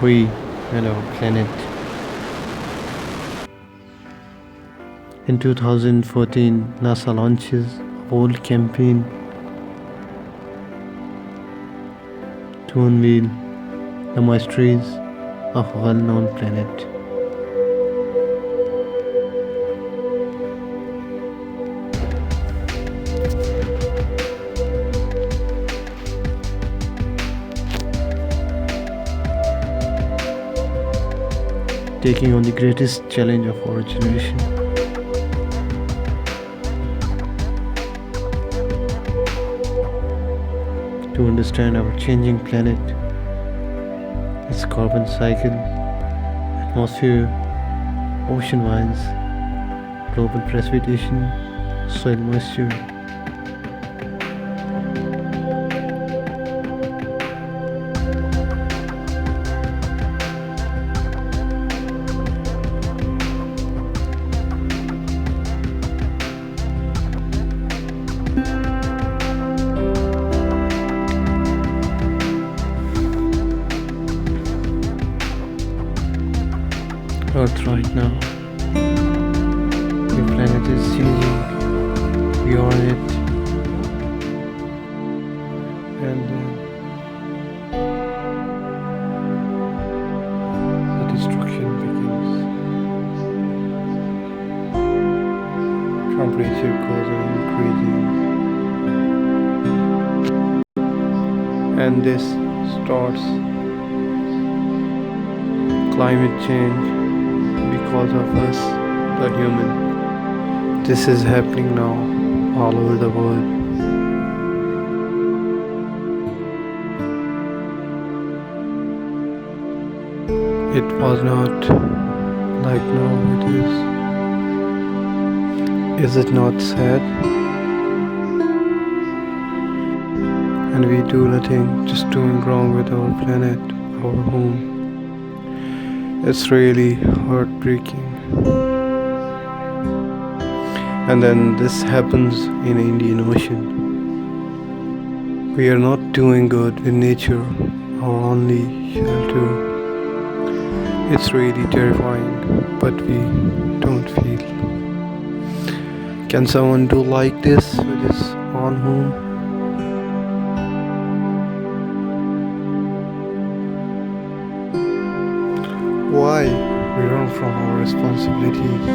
we and our planet. In 2014, NASA launches a bold campaign to unveil the mysteries of a well-known planet. Taking on the greatest challenge of our generation. To understand our changing planet, its carbon cycle, atmosphere, ocean winds, global precipitation, soil moisture. Earth right now. The planet is changing. We are on it. And the destruction begins. Temperature goes on increasing. And this starts climate change because of us, the human. This is happening now all over the world. It was not like now it is. Is it not sad? And we do nothing, just doing wrong with our planet, our home. It's really heartbreaking. And then this happens in Indian Ocean. We are not doing good with nature, our only shelter. It's really terrifying, but we don't feel. Can someone do like this with his own home? Why we run from our responsibilities?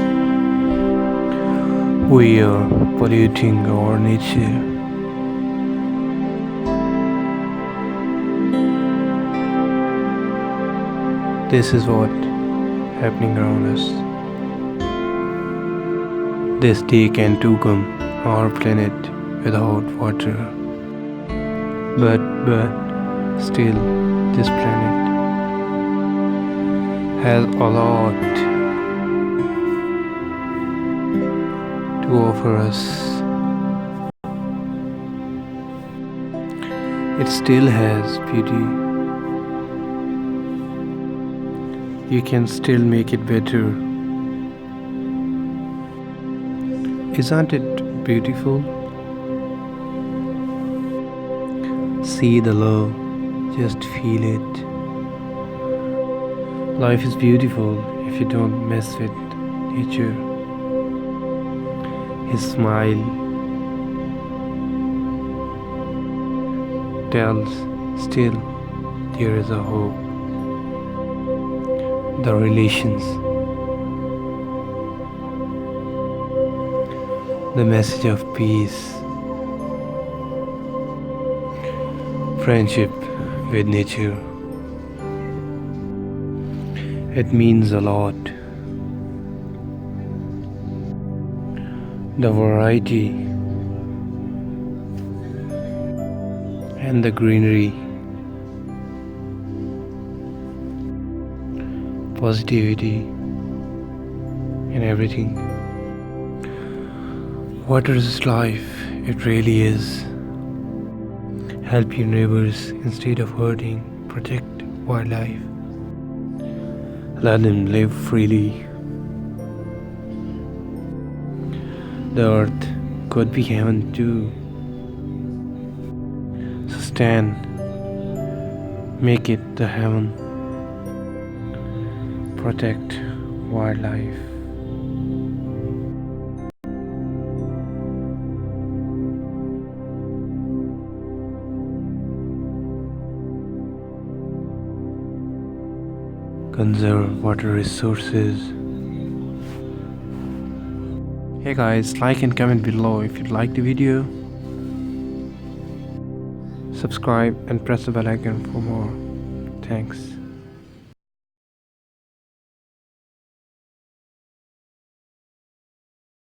We are polluting our nature. This is what happening around us. This day can too come our planet without water. But still this planet has a lot to offer us. It still has beauty. You can still make it better. Isn't it beautiful? See the love, just feel it. Life is beautiful if you don't mess with nature. His smile tells still there is a hope. The relations, the message of peace, friendship with nature. It means a lot. The variety and the greenery, positivity and everything. Water is life, it really is. Help your neighbors instead of hurting, protect wildlife. Let them live freely. The earth could be heaven too. So stand, make it the heaven. protect wildlife. Conserve water resources. Hey guys, like and comment below if you like the video. Subscribe and press the bell icon for more. Thanks.